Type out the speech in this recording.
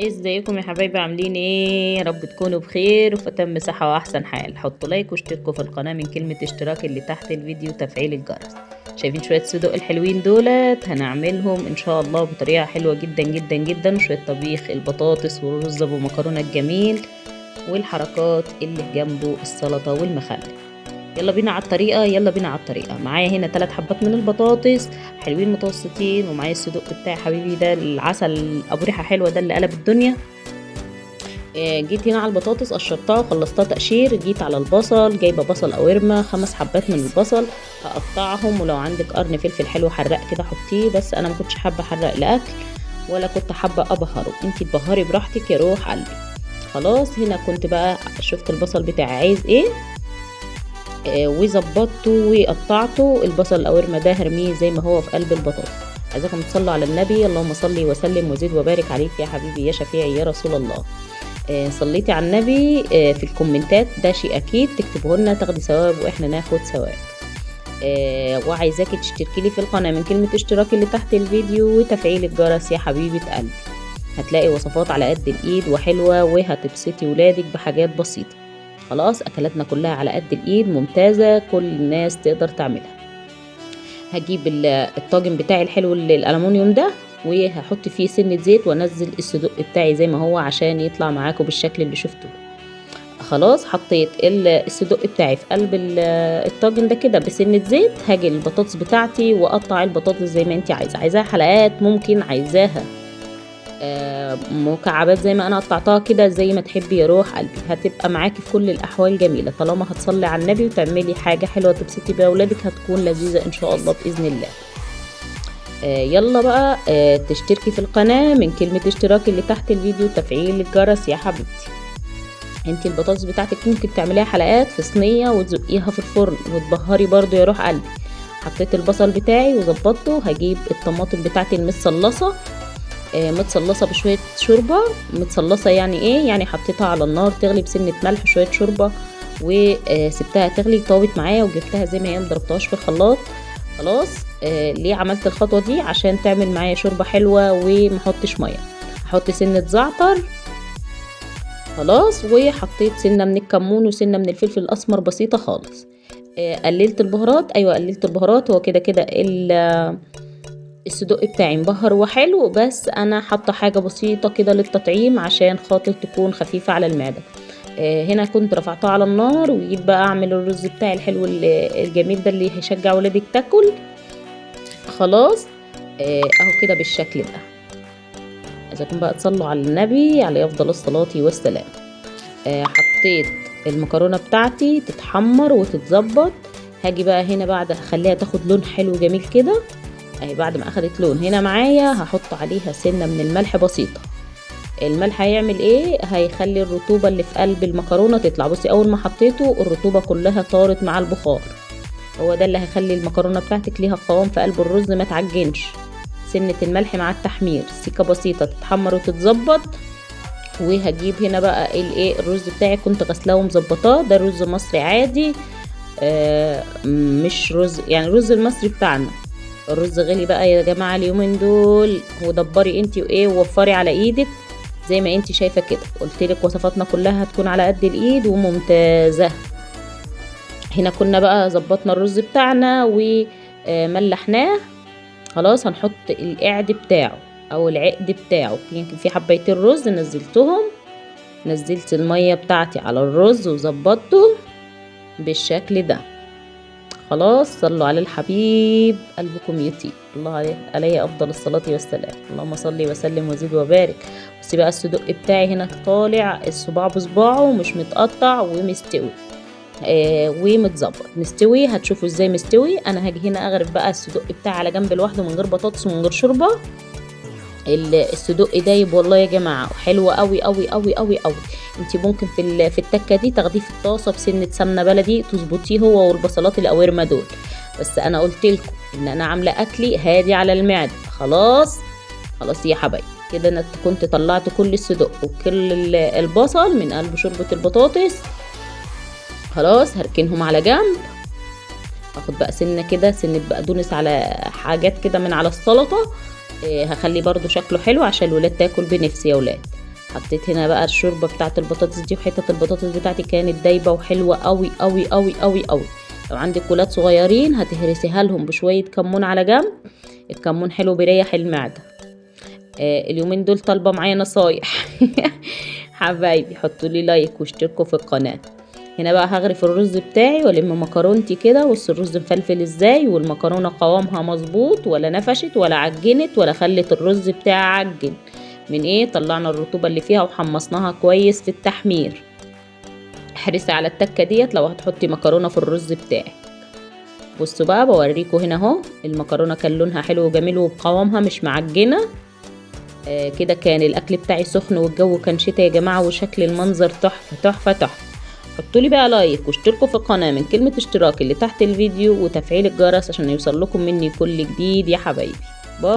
ازيكم يا حبايبي؟ عاملين ايه؟ يا رب تكونوا بخير وفي اتم صحة واحسن حال. حطوا لايك واشتركوا في القناة من كلمة اشتراك اللي تحت الفيديو وتفعيل الجرس. شايفين شوية صدوق الحلوين دولت؟ هنعملهم ان شاء الله بطريقة حلوة جدا جدا جدا. شوية طبيخ البطاطس والرز ابو مكرونة الجميل والحركات اللي جنبه السلطة والمخلل. يلا بينا على الطريقة، يلا بينا على الطريقة. معايا هنا 3 حبات من البطاطس حلوين متوسطين، ومعايا الصدوق بتاعي حبيبي ده العسل ابو ريحة حلوة ده اللي قلب الدنيا. جيت هنا على البطاطس قشرتها وخلصتها تقشير. جيت على البصل، جايبه بصل قوارمه 5 حبات من البصل هقطعهم، ولو عندك قرن فلفل حلو حراق كده حطيه، بس انا ما كنتش حابه احرق الاكل ولا كنت حابه ابهره. انتي تبهري براحتك يا روح قلبي. خلاص هنا كنت بقى شفت البصل بتاعي عايز ايه، وظبطته وقطعته. البصل القوارمه ده هرميه زي ما هو في قلب البطاطس. عايزاكم تصلوا على النبي، اللهم صلي وسلم وزد وبارك عليك يا حبيبي يا شفيعي يا رسول الله. صليتي على النبي في الكومنتات، ده شيء اكيد تكتبوه لنا تاخدي ثواب واحنا ناخد ثواب. وعايزاكي تشتركي لي في القناه من كلمه اشتراك اللي تحت الفيديو وتفعيل الجرس يا حبيبه قلبي. هتلاقي وصفات على قد الايد وحلوه، وهتبسطي ولادك بحاجات بسيطه. خلاص اكلاتنا كلها على قد الايد ممتازه، كل الناس تقدر تعملها. هجيب الطاجن بتاعي الحلو الالومنيوم ده، وهحط فيه سنة زيت وانزل الصدق بتاعي زي ما هو عشان يطلع معاكم بالشكل اللي شفتوه. خلاص حطيت الصدق بتاعي في قلب الطاجن ده كده بسنة زيت. هاجي البطاطس بتاعتي واقطع البطاطس زي ما انت عايزاها حلقات، ممكن عايزاها مكعبات زي ما انا قطعتها كده، زي ما تحبي يا روح قلبي. هتبقى معاكي في كل الاحوال جميله طالما هتصلي على النبي وتعملي حاجه حلوه تبسطي بيها اولادك، هتكون لذيذه ان شاء الله باذن الله. يلا بقى تشتركي في القناه من كلمه اشتراك اللي تحت الفيديو وتفعيل الجرس يا حبيبتي. انتي البطاطس بتاعتك ممكن تعمليها حلقات في صينيه وتزقيها في الفرن وتبهري برضو يا روح قلبي. حطيت البصل بتاعي وظبطته. هجيب الطماطم بتاعتي المتصلصه، متصلصه بشويه شوربه. متصلصه يعني ايه؟ يعني حطيتها على النار تغلي بسنه ملح شويه شوربه، وسبتها تغلي. طابت معايا وجبتها زي ما هي، مضربتهاش في الخلاط. خلاص ليه عملت الخطوه دي؟ عشان تعمل معايا شوربه حلوه ومحطش ميه. احط سنه زعتر. خلاص وحطيت سنه من الكمون وسنه من الفلفل الاسمر بسيطه خالص. قللت البهارات، ايوه قللت البهارات. هو كده كده الصدق بتاعي مبهر وحلو، بس انا حاطه حاجه بسيطه كده للتطعيم عشان خاطر تكون خفيفه على المعده. هنا كنت رفعتها على النار وجيت بقى اعمل الرز بتاعي الحلو الجميل ده اللي هيشجع ولادك تاكل. خلاص اهو كده بالشكل ده. عايزاكم بقى تصلوا على النبي عليه افضل الصلاه والسلام. حطيت المكرونه بتاعتي تتحمر وتتظبط. هاجي بقى هنا بعد اخليها تاخد لون حلو جميل كده اهي. بعد ما اخدت لون هنا معايا هحط عليها سنه من الملح بسيطه. الملح هيعمل ايه؟ هيخلي الرطوبه اللي في قلب المكرونه تطلع. بصي اول ما حطيته الرطوبه كلها طارت مع البخار. هو ده اللي هيخلي المكرونه بتاعتك ليها قوام في قلب الرز ما تعجنش. سنه الملح مع التحمير سيكه بسيطه تتحمر وتتظبط. وهجيب هنا بقى الايه، الرز بتاعي كنت غسلاه ومظبطاه. ده رز مصري عادي، مش رز يعني الرز المصري بتاعنا. الرز غلي بقى يا جماعه اليومين دول، ودبري انتي وايه ووفري على ايدك زي ما انتي شايفه كده. قلتلك وصفاتنا كلها هتكون على قد الايد وممتازه. هنا كنا بقى ظبطنا الرز بتاعنا وملحناه. خلاص هنحط القعد بتاعه او العقد بتاعه. يمكن في حبيتين رز نزلتهم، نزلت الميه بتاعتي على الرز وظبطته بالشكل ده. خلاص صلوا على الحبيب قلبكم يطيب. الله عليه افضل الصلاه والسلام. اللهم صل وسلم وزد وبارك. بصي بقى الصدق بتاعي هنا طالع الصباع بصباعه مش متقطع ومستوي ومتظبط. مستوي هتشوفوا ازاي مستوي. انا هاجي هنا اغرف بقى الصدق بتاعي على جنب لوحده من غير بطاطس ومن غير شوربه. الصدق دايب والله يا جماعه، حلوه قوي قوي قوي قوي قوي. انت ممكن في التكه دي تاخديه في الطاسه بسنه سمنه بلدي تظبطيه هو والبصلات القوارمه دول. بس انا قلت لكم ان انا عامله اكلي هادي على المعده. خلاص خلاص يا حبايبي كده انا كنت طلعت كل الصدق وكل البصل من قلب شوربه البطاطس. خلاص هركنهم على جنب. هاخد بقى سنه كده، سنه بقدونس على حاجات كده من على السلطه. هخلي برضو شكله حلو عشان الولاد تاكل بنفس يا ولاد. حطيت هنا بقى الشوربه بتاعه البطاطس دي، وحته البطاطس بتاعتي كانت دايبه وحلوه قوي قوي قوي قوي قوي. لو عندك ولاد صغيرين هتهرسيها لهم بشويه كمون على جنب، الكمون حلو بيريح المعده. اليومين دول طالبه معايا نصايح. حبايبي حطوا لي لايك واشتركوا في القناه. هنا بقى هغرف الرز بتاعي والم مكرونتي كده. بص الرز مفلفل ازاي، والمكرونه قوامها مظبوط، ولا نفشت ولا عجنت ولا خلت الرز بتاعي عجن. من ايه؟ طلعنا الرطوبه اللي فيها وحمصناها كويس في التحمير. احرصي على التكه ديت لو هتحطي مكرونه في الرز بتاعك. بصوا بقى بوريكم هنا اهو، المكرونه كان لونها حلو وجميل وقوامها مش معجنه. كده كان الاكل بتاعي سخن والجو كان شتا يا جماعه، وشكل المنظر تحفه تحفه تحفه. حطولي بقى لايك واشتركوا في القناه من كلمه اشتراك اللي تحت الفيديو، وتفعيل الجرس عشان يوصل لكم مني كل جديد يا حبايبي. باي.